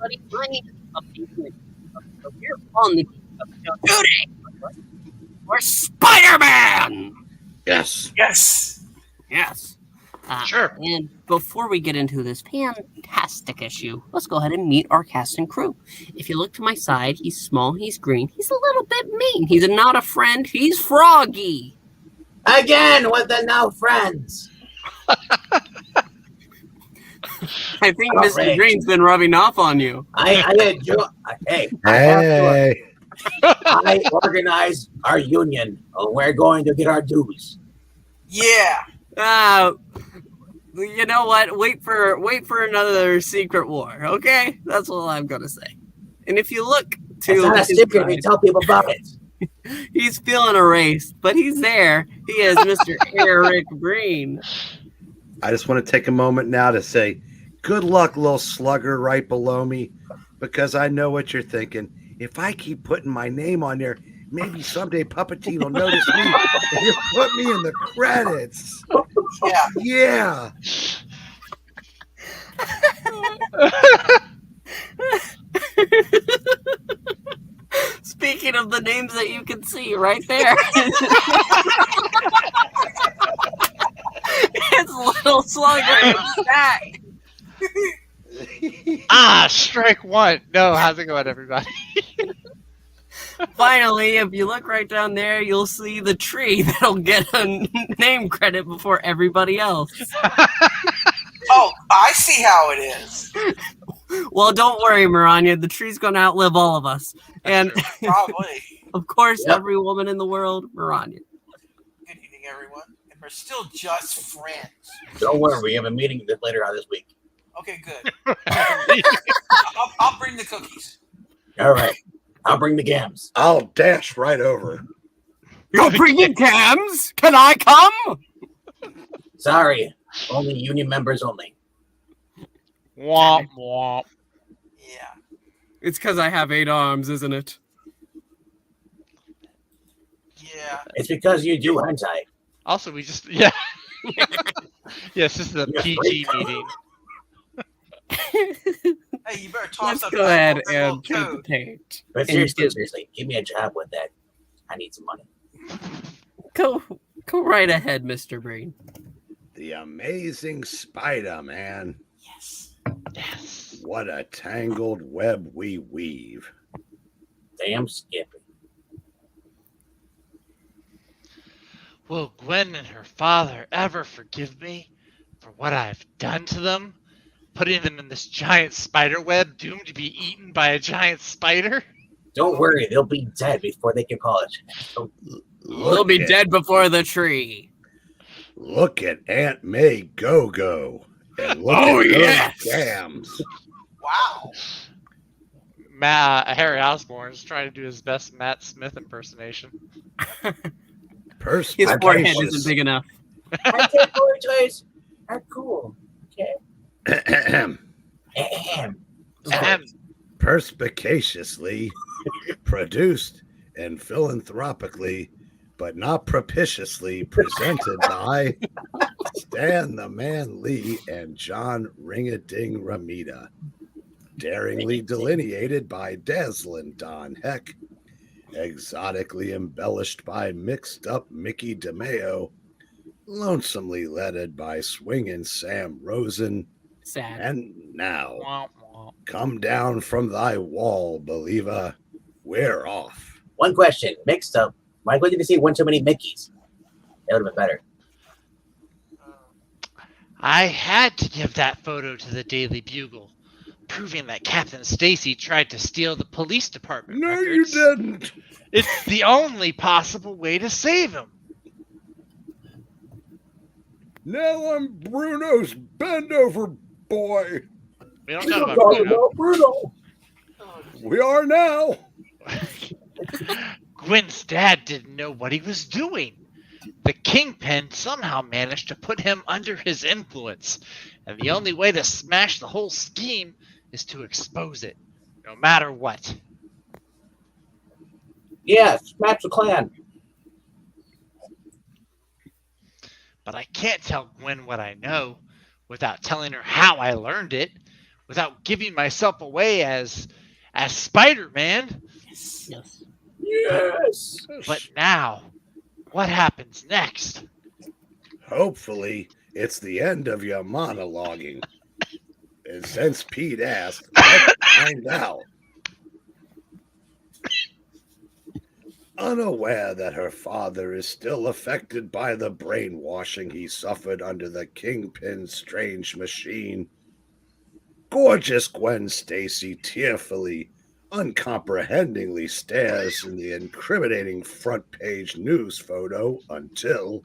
everybody. My name is Upbeat. So we're on the show today for Spider-Man. Yes. Yes. Sure. And before we get into this fantastic issue, let's go ahead and meet our cast and crew. If you look to my side, he's small, he's green, he's a little bit mean. He's not a friend, he's Froggy. Again with the no friends. I think Mr. Green's been rubbing off on you. I enjoy. Hey, I organize our union. We're going to get our dues. Yeah. You know what? Wait for another secret war, okay? That's all I'm gonna say. And if you look to It's not a his secret. We side, tell people about it. he's feeling erased, but he's there. He is Mr. Eric Green. I just want to take a moment now to say, good luck, little slugger right below me, because I know what you're thinking. If I keep putting my name on there, maybe someday Puppetine will notice me and he'll put me in the credits. Yeah. Yeah. Speaking of the names that you can see right there. It's Little Slugger back. Strike one. No, how's it going, everybody? Finally, if you look right down there, you'll see the tree that'll get a name credit before everybody else. Oh, I see how it is. Well, don't worry, Miranya. The tree's going to outlive all of us. And, Probably. of course, every woman in the world, Miranya. Good evening, everyone. And we're still just friends. Don't worry. We have a meeting later on this week. Okay, good. I'll bring the cookies. All right. I'll bring the gams. I'll dash right over. You're bringing cams? Can I come? Sorry. Only union members only. Womp womp. Yeah. It's because I have 8 arms, isn't it? Yeah. It's because you do hentai. Also, we just yes, this is a PG meeting. Hey, you better toss Let's up go that ahead little and paint the code. page. But seriously, give me a job with that. I need some money. Go right ahead, Mr. Green. The amazing Spider-Man. Yes. What a tangled web we weave. Damn Skippy. Will Gwen and her father ever forgive me for what I've done to them? Putting them in this giant spider web doomed to be eaten by a giant spider? Don't worry. They'll be dead before they can polish. We'll be dead before the tree. Look at Aunt May go. And look Oh, at those yes. gams. Wow. Harry Osborn is trying to do his best Matt Smith impersonation. His forehead isn't big enough. I take toys are cool. Okay. Perspicaciously produced and philanthropically, but not propitiously presented by Stan the Man Lee and John Ring-a-Ding Romita. Daringly delineated by Dazzlin' Don Heck. Exotically embellished by mixed up Mickey DeMeo. Lonesomely leaded by swinging Sam Rosen. Sad. And now, Womp womp. come down from thy wall, believer. We're off. One question. Mixed up. Why couldn't you see one too many Mickeys? That would have been better. I had to give that photo to the Daily Bugle, proving that Captain Stacy tried to steal the police department No, records. you didn't. It's the only possible way to save him. Now I'm Bruno's bend over boy. We don't know about Bruno. We are now. Gwen's dad didn't know what he was doing. The Kingpin somehow managed to put him under his influence, and the only way to smash the whole scheme is to expose it, no matter what. Yeah, smash the clan. But I can't tell Gwen what I know without telling her how I learned it. without giving myself away as Spider-Man. Yes. Yes. But now, what happens next? Hopefully, it's the end of your monologuing. And since Pete asked, let's find out. Unaware that her father is still affected by the brainwashing he suffered under the Kingpin's strange machine, gorgeous Gwen Stacy tearfully, uncomprehendingly stares in the incriminating front page news photo until.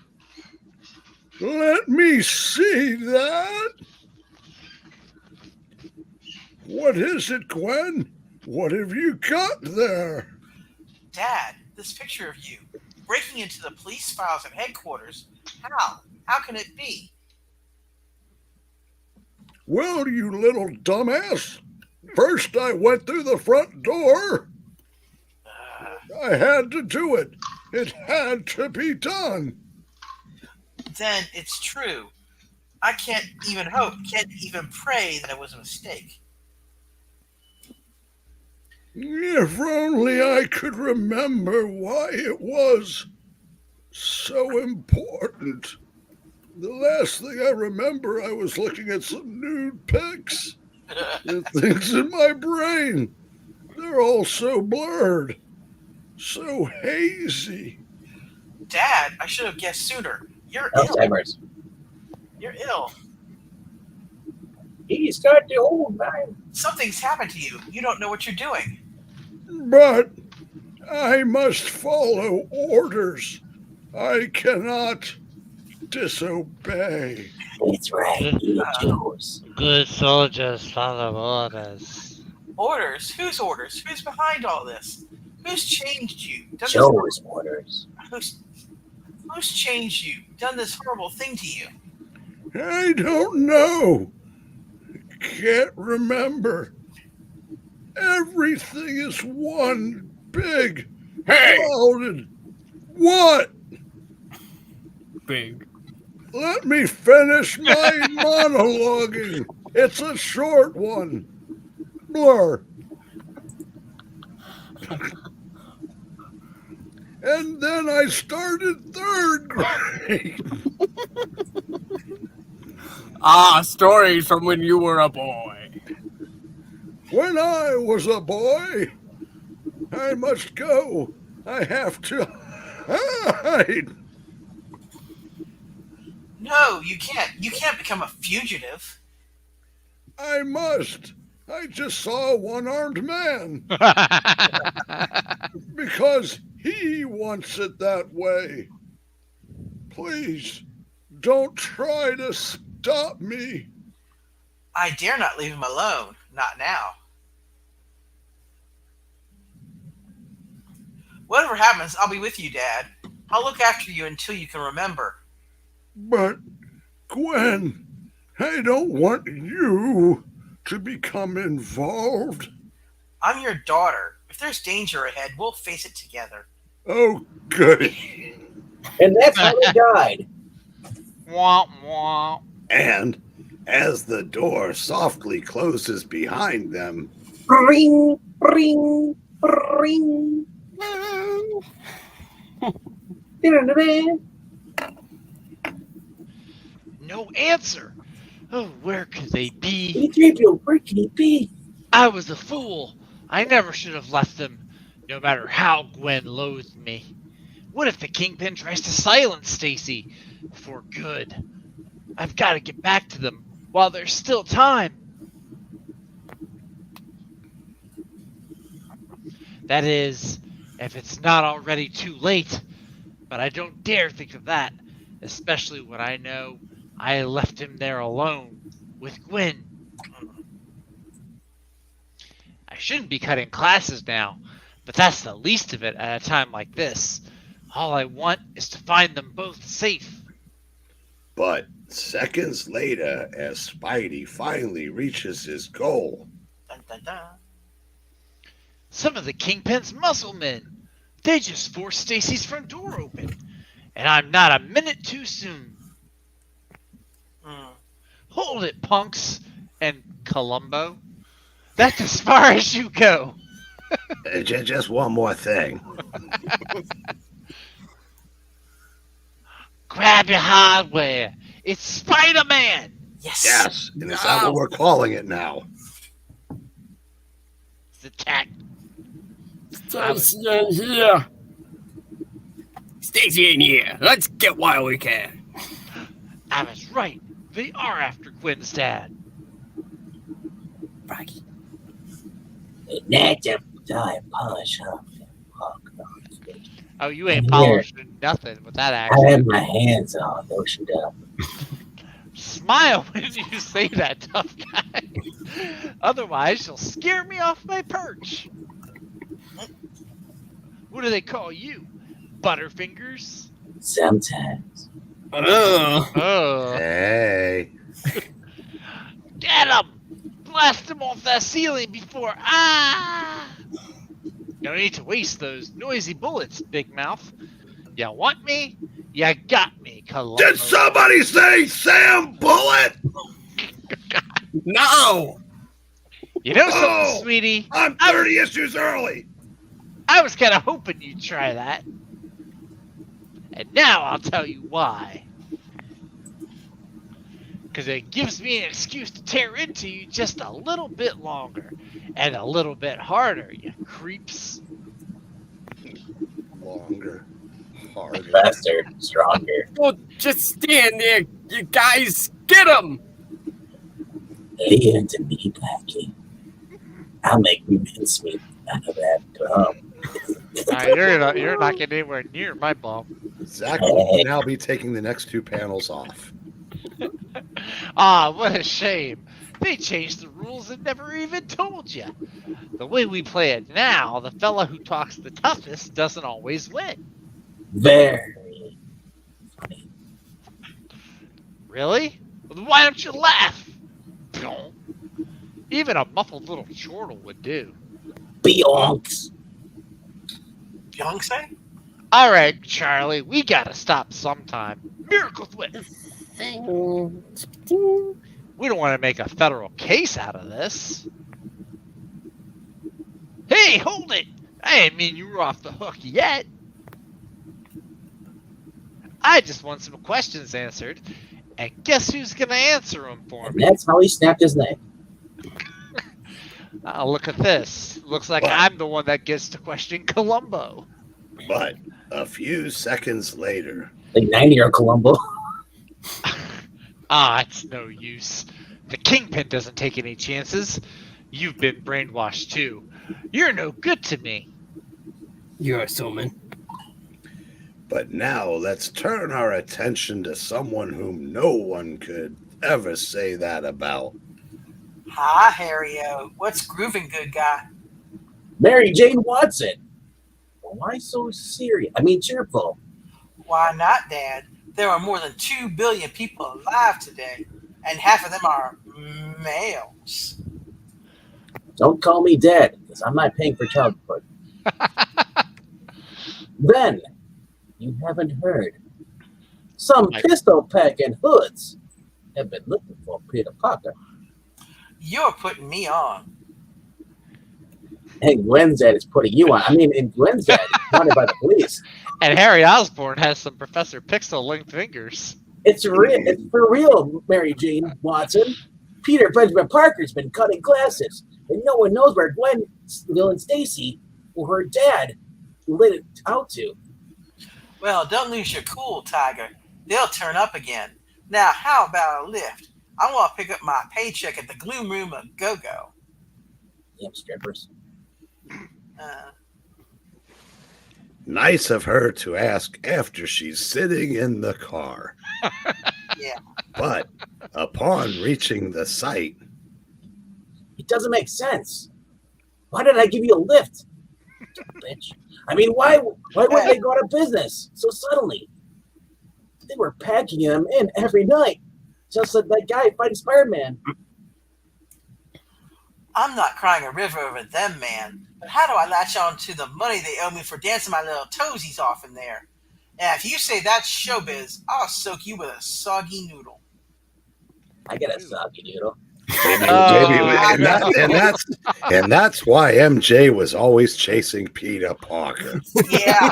Let me see that. What is it, Gwen? What have you got there? Dad, this picture of you breaking into the police files at headquarters. How? How can it be? Well, you little dumbass. First, I went through the front door. I had to do it. It had to be done. Then it's true. I can't even hope, can't even pray that it was a mistake. If only I could remember why it was so important. The last thing I remember, I was looking at some nude pics. The things in my brain, they're all so blurred, so hazy. Dad, I should have guessed sooner. You're ill. Alzheimer's. You're ill. He's got the old man. Something's happened to you. You don't know what you're doing. But I must follow orders. I cannot disobey. That's right. He chose. Good soldiers follow orders. Orders? Whose orders? Who's behind all this? Who's changed you? Chose orders. Who's changed you? Done this horrible thing to you? I don't know. Can't remember. Everything is one big clouded. What? Big. Let me finish my monologuing. It's a short one. Blur. And then I started third grade. Stories from when you were a boy. When I was a boy, I must go. I have to hide. No, you can't. You can't become a fugitive. I must. I just saw a one-armed man because he wants it that way. Please, don't try to stop me. I dare not leave him alone. Not now. Whatever happens, I'll be with you, Dad. I'll look after you until you can remember. But, Gwen, I don't want you to become involved. I'm your daughter. If there's danger ahead, we'll face it together. Oh, good. And that's how he died. Womp womp. And as the door softly closes behind them, Ring, ring, ring. No answer. Oh, where could they be? E3PO, where can he be? I was a fool. I never should have left them, no matter how Gwen loathed me. What if the Kingpin tries to silence Stacy for good? I've got to get back to them while there's still time. That is, if it's not already too late. But I don't dare think of that, especially when I know I left him there alone with Gwen. I shouldn't be cutting classes now, but that's the least of it at a time like this. All I want is to find them both safe. but seconds later, as Spidey finally reaches his goal, Dun, dun, dun. Some of the Kingpin's muscle men. They just forced Stacy's front door open. And I'm not a minute too soon. Hmm. Hold it, punks. And Columbo? That's as far as you go. Just one more thing. Grab your hardware. It's Spider-Man. Yes. Yes, and is that what we're calling it now? It's attack. Stacy in here. Stacy in here. Let's get while we can. I was right. They are after Gwen's dad. Froggy. Next time, polish up and walk on the stage. Oh, you ain't Yeah. polishing nothing with that I accent. have my hands all lotioned up. Smile when you say that, tough guy. Otherwise, you'll scare me off my perch. What do they call you? Butterfingers? Sometimes. Oh. Hey. Get him! Blast him off that ceiling before. Ah! No need to waste those noisy bullets, Big Mouth. You want me? You got me, Columbo. Did somebody say Sam Bullet? No! You know something, Oh! sweetie? I'm 30 issues early. I was kind of hoping you'd try that. And now I'll tell you why. Because it gives me an excuse to tear into you just a little bit longer. And a little bit harder, you creeps. Longer. Harder. Faster, stronger. Don't just stand there, you guys. Get him! Leave it to me, Blackie. I'll make you mincemeat out of that drum. You're not getting anywhere near my bum. Zach will now be taking the next two panels off. Ah, what a shame. They changed the rules and never even told you. The way we play it now, the fella who talks the toughest doesn't always win. Very funny. Really? Well, then why don't you laugh? Even a muffled little chortle would do. Beyonks. Beyonce? All right, Charlie, we gotta stop sometime. Miracle Whip. We don't want to make a federal case out of this. Hey, hold it! I didn't mean you were off the hook yet. I just want some questions answered, and guess who's gonna answer them for And me? that's how he snapped his neck. Look at this. Looks like What? I'm the one that gets to question Columbo. But a few seconds later, Like 90-year-old Columbo. Ah, it's no use. The Kingpin doesn't take any chances. You've been brainwashed too. You're no good to me. You're assuming. but now let's turn our attention to someone whom no one could ever say that about. Hi, Harry-O. What's grooving, good guy? Mary Jane Watson. Why so serious? I mean, cheerful. Why not, Dad? There are more than 2 billion people alive today, and half of them are males. Don't call me dad, because I'm not paying for child support. Then, you haven't heard. Some pistol packing hoods have been looking for Peter Parker. You're putting me on. And Gwen's dad is putting you on. I mean, and Gwen's dad is wanted by the police. And Harry Osborn has some Professor Pixel-linked fingers. It's real. It's for real, Mary Jane Watson. Peter Benjamin Parker's been cutting classes, and no one knows where Gwen and Stacy or her dad lit it out to. Well, don't lose your cool, Tiger. They'll turn up again. Now, how about a lift? I want to pick up my paycheck at the Gloom Room of Go-Go. Damn strippers. Nice of her to ask after she's sitting in the car. Yeah. But upon reaching the site, It doesn't make sense. Why did I give you a lift? Bitch. I mean, why would they go out of business so suddenly? They were packing him in every night, just like that guy fighting Spider-Man. I'm not crying a river over them, man. But how do I latch on to the money they owe me for dancing my little toesies off in there? And if you say that's showbiz, I'll soak you with a soggy noodle. I got a soggy noodle. And that's why MJ was always chasing Peter Parker. Yeah.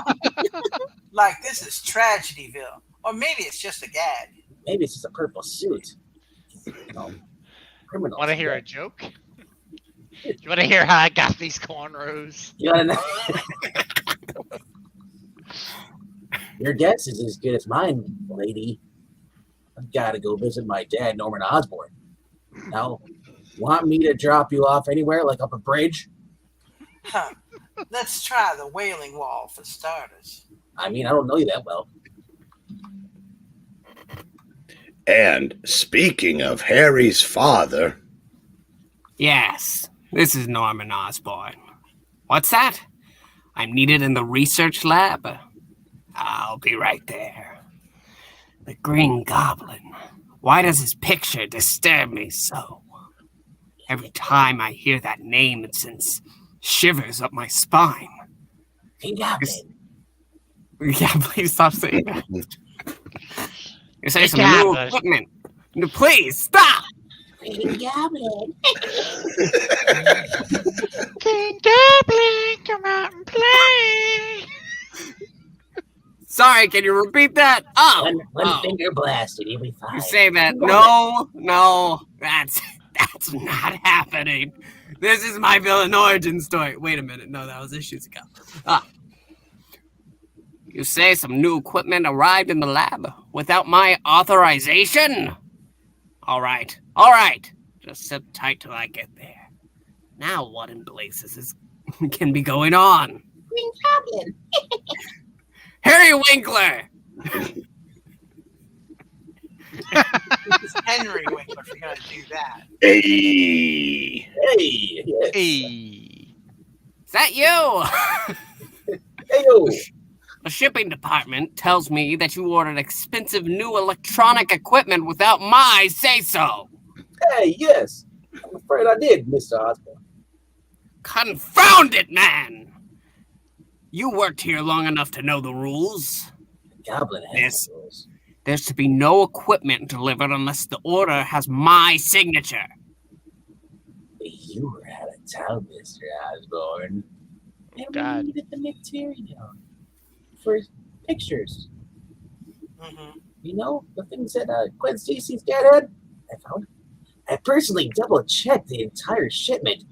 Like this is Tragedyville. Or maybe it's just a gag. Maybe it's just a purple suit. Criminals. Want to hear a joke? You want to hear how I got these cornrows? You wanna know? Your guess is as good as mine, lady. I've got to go visit my dad, Norman Osborn. Now, want me to drop you off anywhere, like up a bridge? Huh. Let's try the Wailing Wall for starters. I mean, I don't know you that well. And speaking of Harry's father... Yes, this is Norman Osborn. What's that? I'm needed in the research lab. I'll be right there. The Green Goblin. Why does his picture disturb me so? Every time I hear that name, it sends shivers up my spine. Green Goblin. Yeah, please stop saying that. You say some Goblin. new equipment. No, please, stop! Green Goblin. King Goblin, come out and play. Sorry, can you repeat that? One finger blast and you'll be fine. You say that. No, that's not happening. This is my villain origin story. Wait a minute. No, that was issues ago. You say some new equipment arrived in the lab without my authorization? All right. Just sit tight till I get there. Now what in blazes can be going on? Green Goblin. Harry Winkler! It's Henry Winkler if you're going to do that. Hey! Yes. Hey. Is that you? Hey-o. The shipping department tells me that you ordered expensive new electronic equipment without my say-so. Hey, yes. I'm afraid I did, Mr. Osborn. Confound it, man! You worked here long enough to know the rules. The Goblin has rules. There's to be no equipment delivered unless the order has my signature. You were out of town, Mr. Osborn. And God. we needed the material for pictures. Mm-hmm. You know, the things that Gwen Stacy's dad had? I found. I personally double-checked the entire shipment.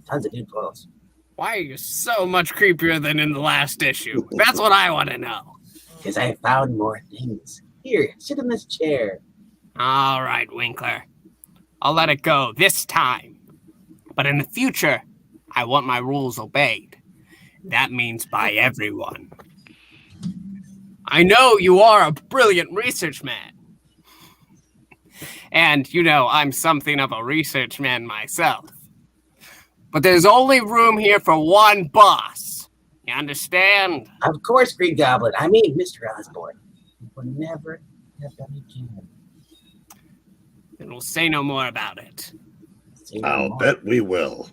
Tons of new photos. Why are you so much creepier than in the last issue? That's what I want to know. Because I found more things. Here, sit in this chair. All right, Winkler. I'll let it go this time. But in the future, I want my rules obeyed. That means by everyone. I know you are a brilliant research man. And, you know, I'm something of a research man myself. But there's only room here for one boss. You understand? Of course, Green Goblin. I mean, Mr. Osborn. You will never have done again. Then we'll say no more about it. Say no I'll more. bet we will.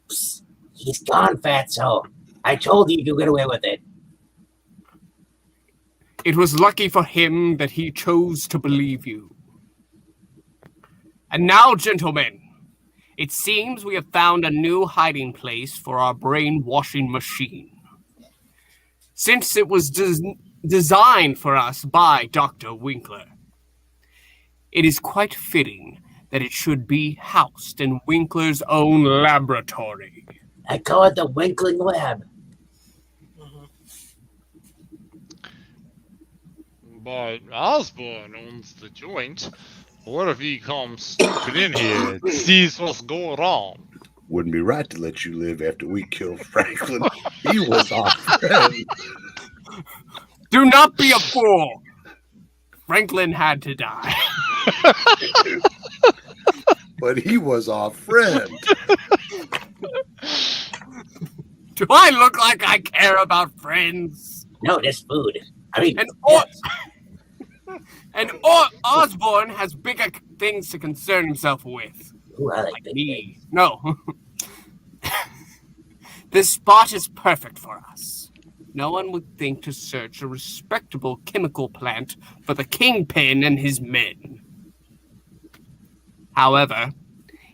Psst. He's gone, Fatso. I told you could get away with it. It was lucky for him that he chose to believe you. And now, gentlemen, it seems we have found a new hiding place for our brainwashing machine. Since it was designed for us by Dr. Winkler, it is quite fitting that it should be housed in Winkler's own laboratory. I call it the Winkling Lab. Mm-hmm. But Osborn owns the joint. What if he comes snooping in here and sees what's going on? Wouldn't be right to let you live after we killed Franklin. He was our friend. Do not be a fool! Franklin had to die. But he was our friend. Do I look like I care about friends? No, this food. I mean, And Osborn has bigger things to concern himself with. Ooh, I like Like big me. things. No. This spot is perfect for us. No one would think to search a respectable chemical plant for the Kingpin and his men. However,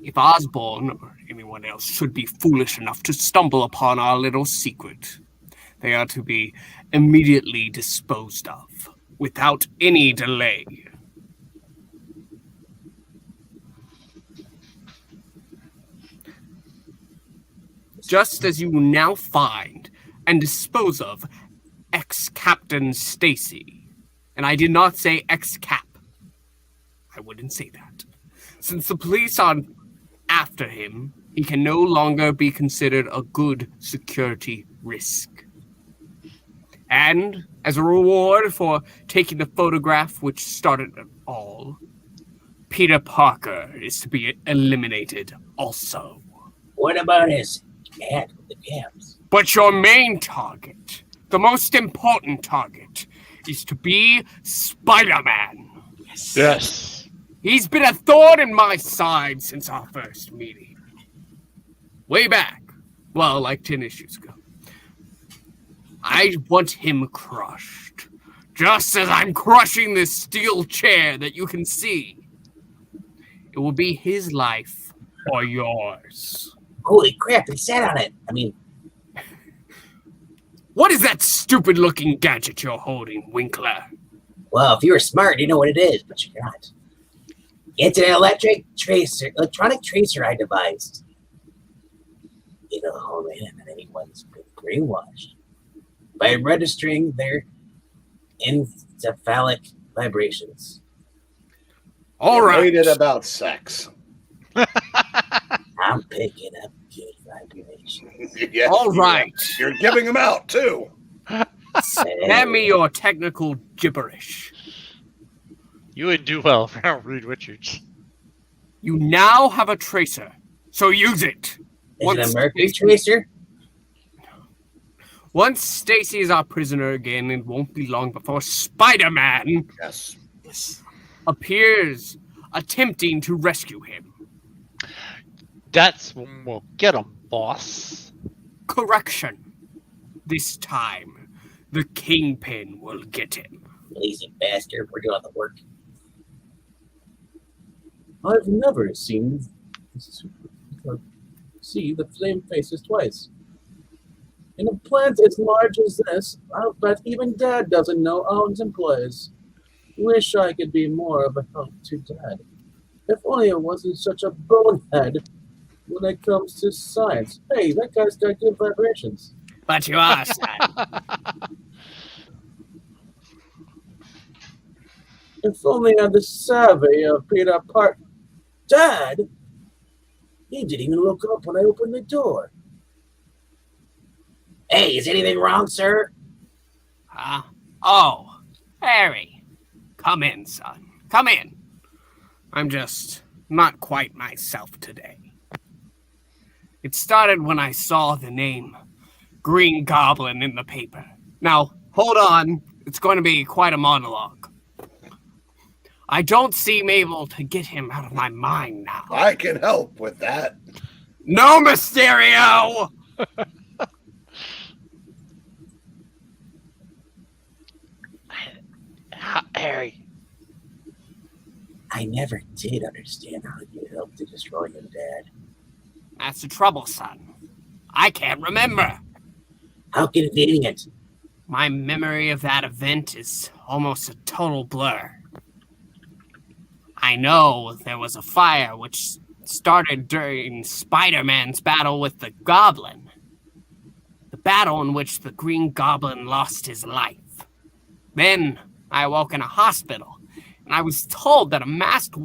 if Osborn or anyone else should be foolish enough to stumble upon our little secret, they are to be immediately disposed of, without any delay. Just as you will now find and dispose of ex-Captain Stacy. And I did not say ex-Cap. I wouldn't say that. Since the police are after him, he can no longer be considered a good security risk. And as a reward for taking the photograph which started it all, Peter Parker is to be eliminated also. What about his cat with the cams? But your main target, the most important target, is to be Spider-Man. Yes. He's been a thorn in my side since our first meeting. Way back. Well, like 10 issues ago. I want him crushed. Just as I'm crushing this steel chair that you can see. It will be his life or yours. Holy crap, he sat on it. I mean, what is that stupid-looking gadget you're holding, Winkler? well, if you were smart, you know what it is, but you're not. It's an electronic tracer I devised. It'll home in on anyone's been brainwashed by registering their encephalic vibrations. All right. Made it about sex. I'm picking up good vibrations. Yes, All right. You're giving them out, too. Hand me your technical gibberish. You would do well around Reed Richards. You now have a tracer, so use it. Is it a mercury tracer? Once Stacy is our prisoner again, it won't be long before Spider-Man Yes. appears, attempting to rescue him. That's when we'll get him, boss. Correction. This time, the Kingpin will get him. Lazy bastard, we're doing the work. I've never seen the flame faces twice. In a plant as large as this, I'll bet even Dad doesn't know owns employees. Wish I could be more of a help to Dad. If only I wasn't such a bonehead when it comes to science. Hey, that guy's got good vibrations. But you are, son. If only I had the savvy of Peter Parker. Dad? He didn't even look up when I opened the door. Hey, is anything wrong, sir? Huh? Oh, Harry. Come in, son. Come in. I'm just not quite myself today. It started when I saw the name Green Goblin in the paper. Now, hold on. It's going to be quite a monologue. I don't seem able to get him out of my mind now. I can help with that. No, Mysterio! Harry. I never did understand how you helped to destroy him, Dad. That's the trouble, son. I can't remember. How convenient. My memory of that event is almost a total blur. I know there was a fire which started during Spider-Man's battle with the Goblin. The battle in which the Green Goblin lost his life. Then I awoke in a hospital, and I was told that the masked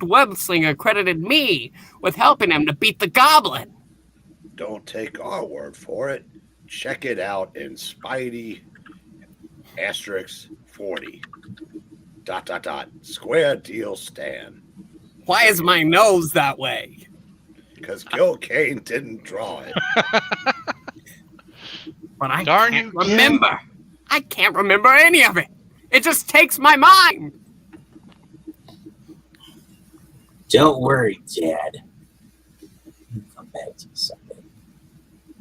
web slinger credited me with helping him to beat the Goblin. Don't take our word for it. Check it out in Spidey asterisk 40. ... Square deal Stan. Why is my nose that way? Because Gil Kane didn't draw it. But I Darn can't you, remember. I can't remember any of it. It just takes my mind. Don't worry, Dad. I'll come back to you someday.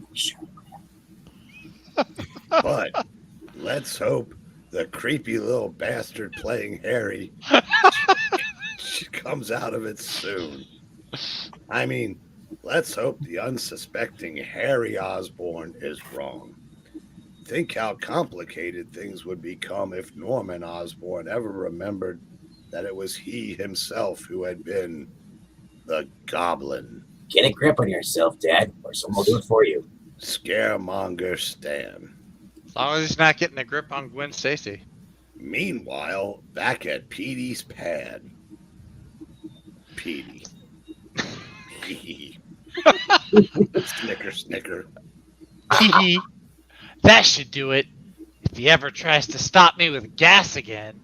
I'm sure I will. But let's hope the creepy little bastard playing Harry comes out of it soon. I mean, let's hope the unsuspecting Harry Osborn is wrong. Think how complicated things would become if Norman Osborn ever remembered that it was he himself who had been the Goblin. Get a grip on yourself, Dad, or someone will do it for you. Scaremonger Stan. As long as he's not getting a grip on Gwen Stacy. Meanwhile, back at Petey's pad. Petey. Snicker, snicker. That should do it. If he ever tries to stop me with gas again,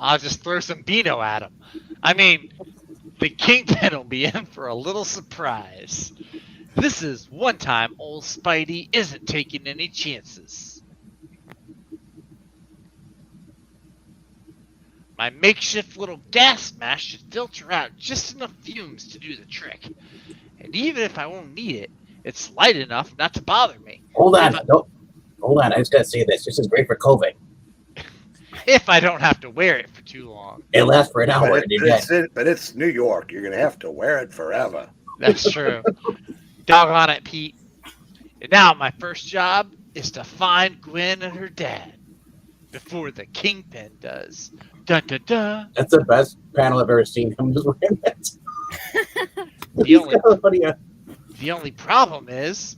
I'll just throw some Beano at him. I mean, the Kingpin will be in for a little surprise. This is one time old Spidey isn't taking any chances. My makeshift little gas mask should filter out just enough fumes to do the trick. And even if I won't need it, it's light enough not to bother me. Hold on. Hold on. I just got to say this. This is great for COVID. If I don't have to wear it for too long. It lasts for an hour. But it's New York. You're going to have to wear it forever. That's true. Doggone it, Pete. And now my first job is to find Gwen and her dad before the Kingpin does. Dun dun dun. That's the best panel I've ever seen. I'm just wearing that. The only problem is,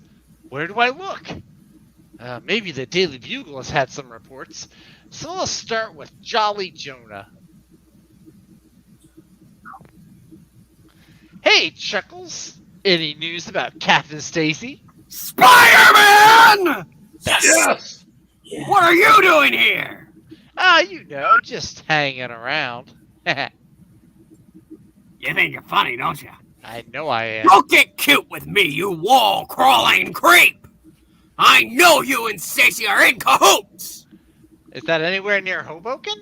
where do I look? Maybe the Daily Bugle has had some reports, so let's start with Jolly Jonah. Hey, Chuckles. Any news about Captain Stacy? Spider-Man! Yes. Yeah. What are you doing here? Just hanging around. You think you're funny, don't you? I know I am. Don't get cute with me, you wall-crawling creep! I know you and Stacy are in cahoots! Is that anywhere near Hoboken?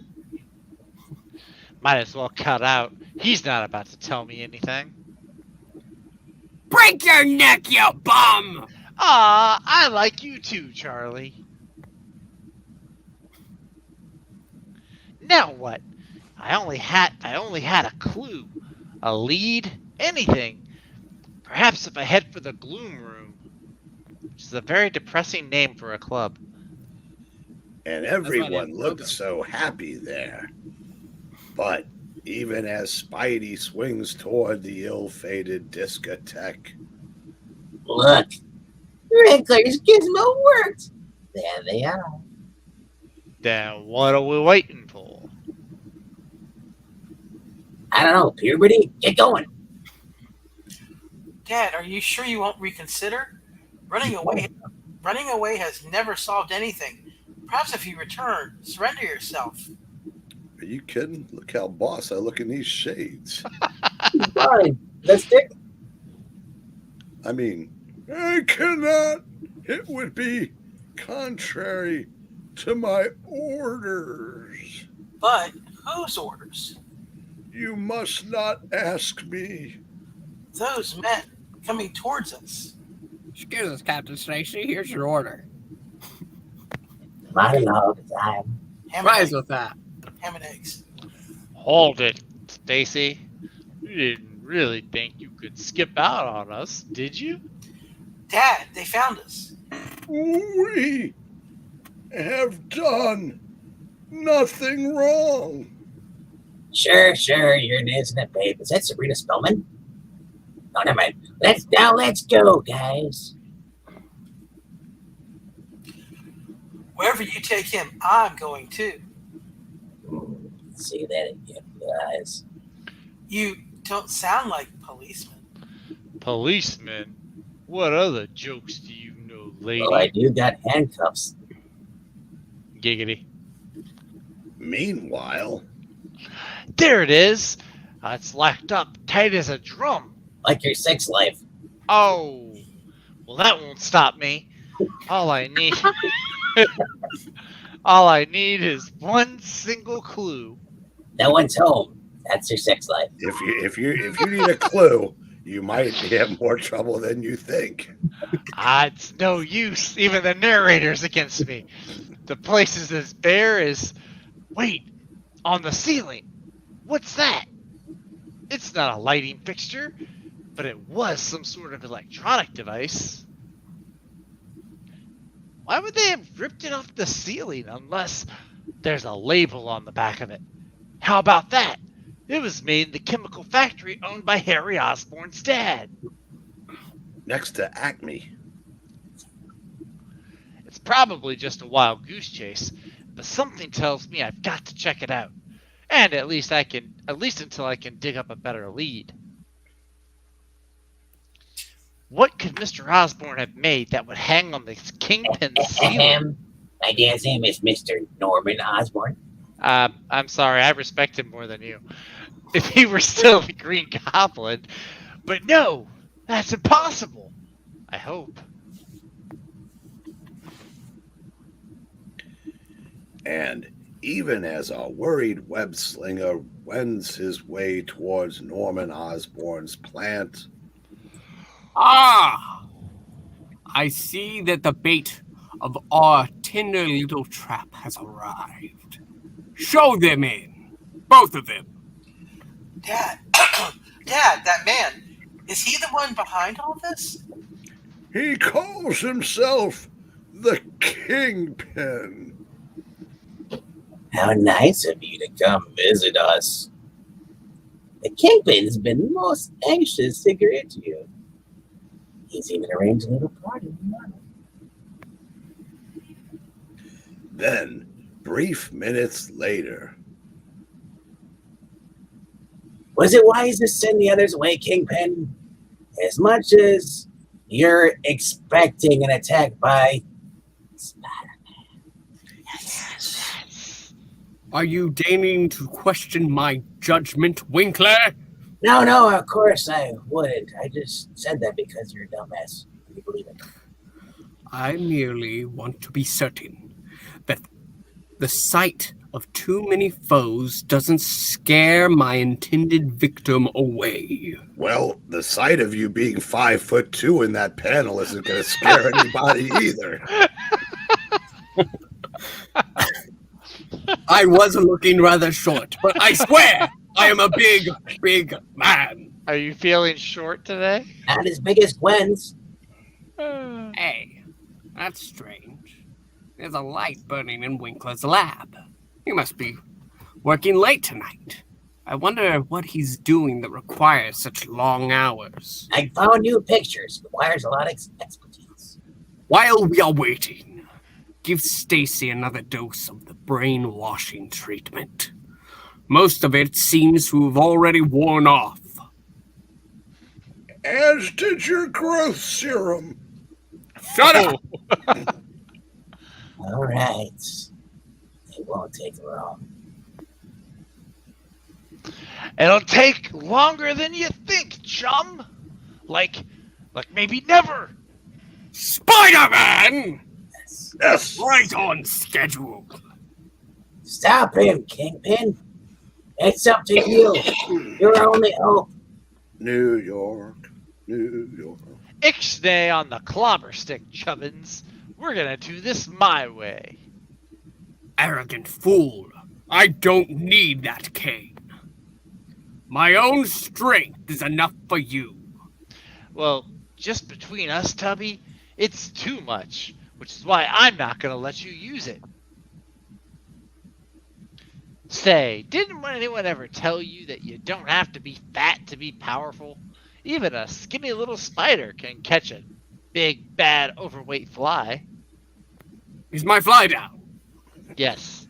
Might as well cut out. He's not about to tell me anything. Break your neck, you bum! Aw, I like you too, Charlie. Now what? I only had a clue, a lead, anything. Perhaps if I head for the Gloom Room, which is a very depressing name for a club. And everyone looked so happy there. But even as Spidey swings toward the ill-fated discotheque. Look, Wrinkler's gizmo worked. There they are. Then what are we waiting for? I don't know, puberty? Get going. Dad, are you sure you won't reconsider? Running away has never solved anything. Perhaps if you return, surrender yourself. Are you kidding? Look how boss I look in these shades. Fine. Let's stick. I mean, I cannot. It would be contrary to my orders. But whose orders? You must not ask me. Those men coming towards us. Excuse us, Captain Stacy. Here's your order. Monologue time. Rise with that. Ham and eggs. Hold it, Stacy. You didn't really think you could skip out on us, did you? Dad, they found us. We have done nothing wrong. Sure, you're an innocent babe. Is that Sabrina Spellman? Oh, never mind. Let's go, guys. Wherever you take him, I'm going too. See that again, guys. You don't sound like policemen. Policemen? What other jokes do you know, lady? Well, I do got handcuffs. Giggity. Meanwhile, there it is. It's locked up tight as a drum. Like your sex life. Oh, well, that won't stop me. All I need is one single clue. No one's home. That's your sex life. if you need a clue, you might have more trouble than you think. It's no use. Even the narrator's against me. The place is as bare as... Wait, on the ceiling. What's that? It's not a lighting fixture, but it was some sort of electronic device. Why would they have ripped it off the ceiling unless there's a label on the back of it? How about that? It was made in the chemical factory owned by Harry Osborn's dad. Next to Acme. It's probably just a wild goose chase, but something tells me I've got to check it out. And at least until I can dig up a better lead. What could Mr. Osborn have made that would hang on the Kingpin ceiling? My dad's name is Mr. Norman Osborn. I'm sorry, I respect him more than you. If he were still the Green Goblin. But no, that's impossible. I hope. And even as a worried web slinger wends his way towards Norman Osborn's plant. Ah! I see that the bait of our tender little trap has arrived. Show them in. Both of them. Dad, Dad, that man, is he the one behind all this? He calls himself the Kingpin. How nice of you to come visit us. The Kingpin's been most anxious to greet you. He's even arranged a little party. Then, brief minutes later. Was it wise to send the others away, Kingpin? As much as you're expecting an attack by Spider-Man. Yes. Are you deigning to question my judgment, Winkler? No, of course I wouldn't. I just said that because you're a dumbass. Can you believe it? I merely want to be certain that the sight of too many foes doesn't scare my intended victim away. Well, the sight of you being 5'2" in that panel isn't going to scare anybody either. I was looking rather short, but I swear I am a big, big man. Are you feeling short today? Not as big as Gwen's. Hey, that's strange. There's a light burning in Winkler's lab. He must be working late tonight. I wonder what he's doing that requires such long hours. I found new pictures. Requires a lot of expertise. While we are waiting, give Stacy another dose of the brainwashing treatment. Most of it seems to have already worn off. As did your growth serum. Shut up! All right. It won't take long. It'll take longer than you think, chum. Like maybe never. Spider-Man! Yes. Right on schedule. Stop him, Kingpin. It's up to you. Your only hope. New York, New York. Ixnay on the clobber stick, chubbins. We're gonna do this my way. Arrogant fool. I don't need that cane. My own strength is enough for you. Well, just between us, Tubby, it's too much, which is why I'm not gonna let you use it. Say, didn't anyone ever tell you that you don't have to be fat to be powerful? Even a skinny little spider can catch a big, bad, overweight fly. Is my fly down? Yes.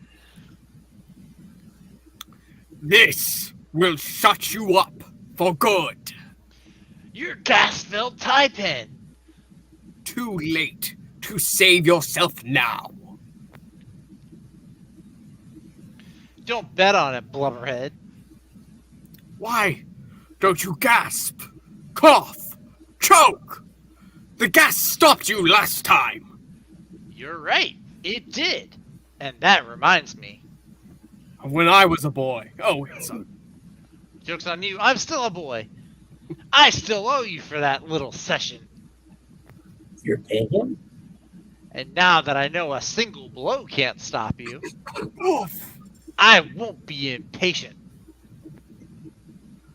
This will shut you up for good. You're gas-filled tie pin. Too late to save yourself now. Don't bet on it, blubberhead. Why don't you gasp, cough, choke? The gas stopped you last time. You're right. It did. And that reminds me. When I was a boy. Oh, son. Joke's on you. I'm still a boy. I still owe you for that little session. You're paying him? And now that I know a single blow can't stop you, Oof. I won't be impatient.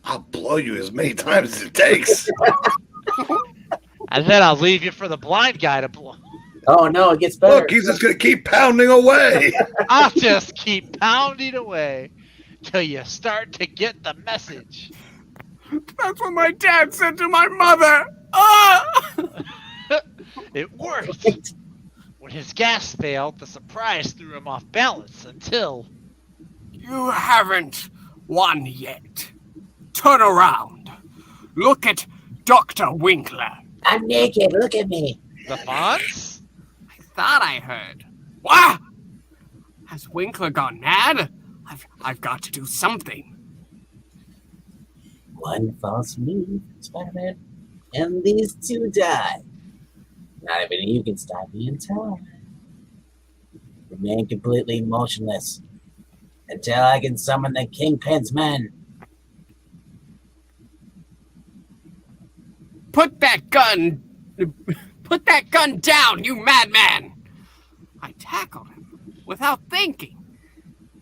I'll blow you as many times as it takes. And then I'll leave you for the blind guy to blow. Oh no, it gets better. Look, he's just going to keep pounding away. I'll just keep pounding away till you start to get the message. That's what my dad said to my mother. Ah! It worked. When his gas failed, the surprise threw him off balance until... You haven't won yet. Turn around. Look at Dr. Winkler. I'm naked. Look at me. The Fonz? I thought I heard. What? Has Winkler gone mad? I've got to do something. One false move, Spider-Man, and these two die. Not even you can stop me in time. Remain completely motionless until I can summon the Kingpin's men. Put that gun down, you madman! I tackled him without thinking,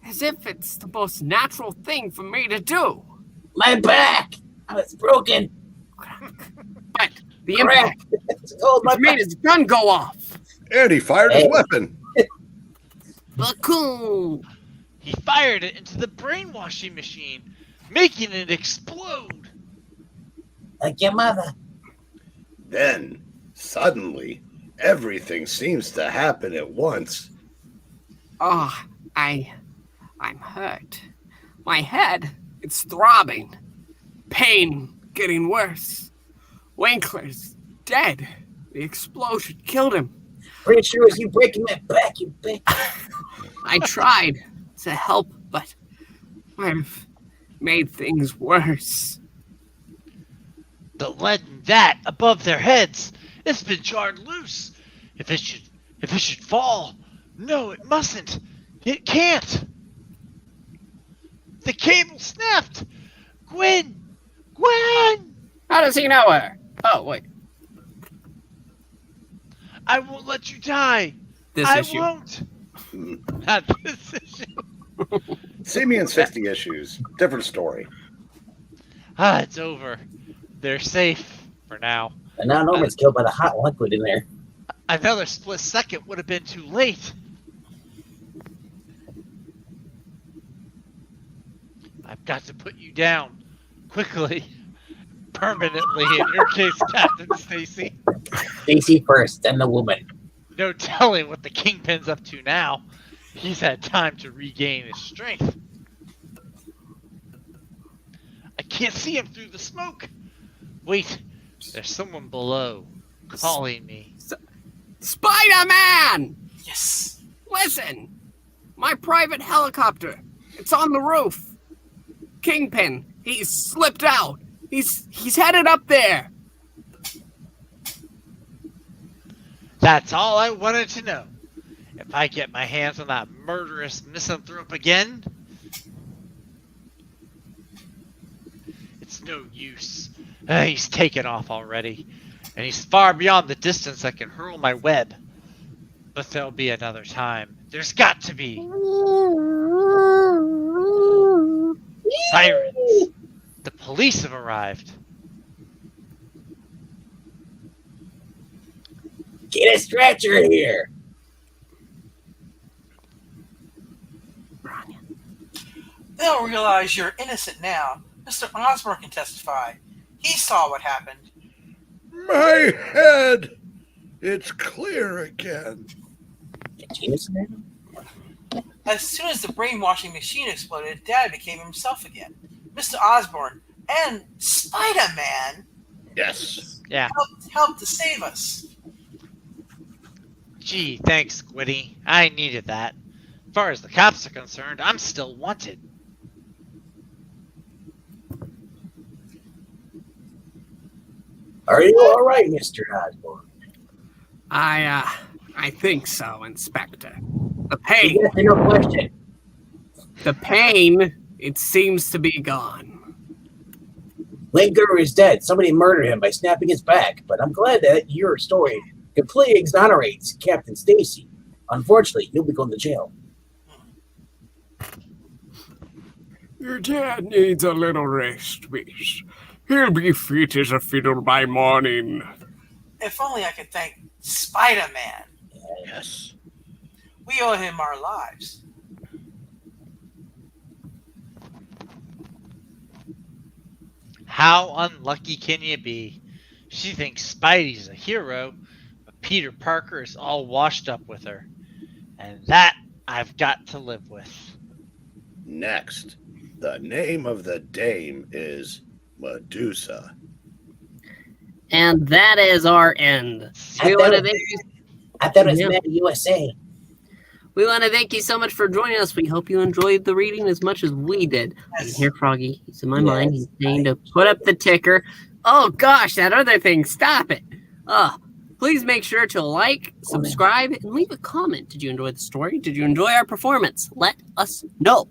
as if it's the most natural thing for me to do. My back! Oh, it's broken. But the impact Hold my made his gun go off. And he fired his weapon. Cool. He fired it into the brainwashing machine, making it explode. like your mother. Then, suddenly, everything seems to happen at once. Oh, I'm hurt. My head, it's throbbing. Pain getting worse. Winkler's dead. The explosion killed him. Pretty sure it's you breaking my back, you bitch. I tried to help, but I've made things worse. The lead in that above their heads, it's been jarred loose. If it should fall, no, it mustn't. It can't. The cable snapped. Gwen! How does he know her? Oh, wait. I won't let you die. This I issue. won't. Not this issue. See me in 60 issues. Different story. It's over. They're safe for now. And now Norman's killed by the hot liquid in there. Another split second would have been too late. I've got to put you down. Quickly. Permanently, in your case, Captain Stacy. Stacy first, then the woman. No telling what the Kingpin's up to now. He's had time to regain his strength. I can't see him through the smoke. Wait, there's someone below calling me. Spider-Man! Yes. Listen! My private helicopter. It's on the roof. Kingpin, he's slipped out. He's headed up there. That's all I wanted to know. If I get my hands on that murderous misanthrope again, it's no use. He's taken off already, and he's far beyond the distance I can hurl my web. But there'll be another time. There's got to be. Sirens. The police have arrived. Get a stretcher here. They'll realize you're innocent now. Mr. Osborn can testify. He saw what happened. My head! It's clear again. As soon as the brainwashing machine exploded, Dad became himself again. Mr. Osborn and Spider-Man Yes. Yeah. helped to save us. Gee, thanks, Squiddy. I needed that. As far as the cops are concerned, I'm still wanted. Are you all right, Mr. Osborn? I think so, Inspector. The pain, Yes, no question. it seems to be gone. Linger is dead. Somebody murdered him by snapping his back. But I'm glad that your story completely exonerates Captain Stacy. Unfortunately, he'll be going to jail. Your dad needs a little rest, miss. He'll be fit as a fiddle by morning. If only I could thank Spider-Man. Yes. We owe him our lives. How unlucky can you be? She thinks Spidey's a hero, but Peter Parker is all washed up with her. And that I've got to live with. Next, the name of the dame is Medusa. And that is our end. We want to thank you. I thought it was Yeah. Mad USA. We want to thank you so much for joining us. We hope you enjoyed the reading as much as we did. I can hear Froggy. He's in my mind. He's saying to put up the ticker. Oh, gosh, that other thing. Stop it. Please make sure to like, subscribe, and leave a comment. Did you enjoy the story? Did you enjoy our performance? Let us know.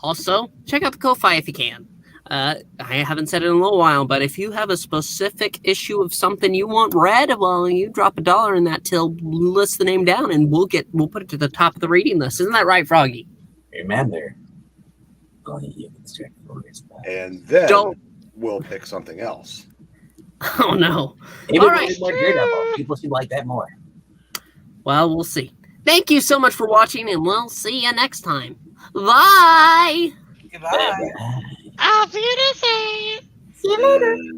Also, check out the Ko-Fi if you can. I haven't said it in a little while, but if you have a specific issue of something you want read, well, you drop $1 in that till list the name down, and we'll put it to the top of the reading list. Isn't that right, Froggy? Remember, only you can strike forest. And then Don't. we'll pick something else. Oh no! Maybe All we'll right. do more Daredevil. People seem like that more. Well, we'll see. Thank you so much for watching, and we'll see you next time. Bye. Goodbye. Auf Wiedersehen! See you later.